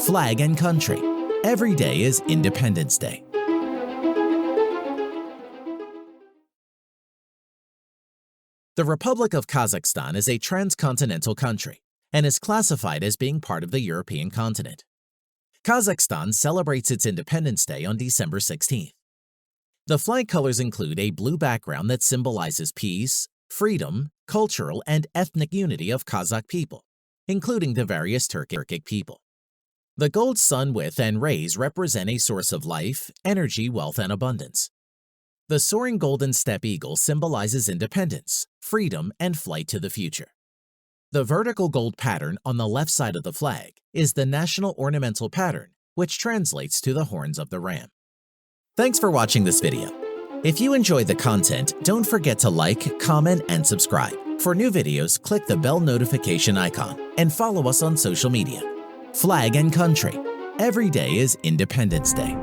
Flag and country. Every day is Independence Day. The Republic of Kazakhstan is a transcontinental country and is classified as being part of the European continent. Kazakhstan celebrates its Independence Day on December 16th. The flag colors include a blue background that symbolizes peace, freedom, cultural, and ethnic unity of Kazakh people, including the various Turkic people. The gold sun with and rays represent a source of life, energy, wealth, and abundance. The soaring golden steppe eagle symbolizes independence, freedom, and flight to the future. The vertical gold pattern on the left side of the flag is the national ornamental pattern, which translates to the horns of the ram. Thanks for watching this video. If you enjoyed the content, don't forget to like, comment, and subscribe. For new videos, click the bell notification icon and follow us on social media. Flag and country. Every day is Independence Day.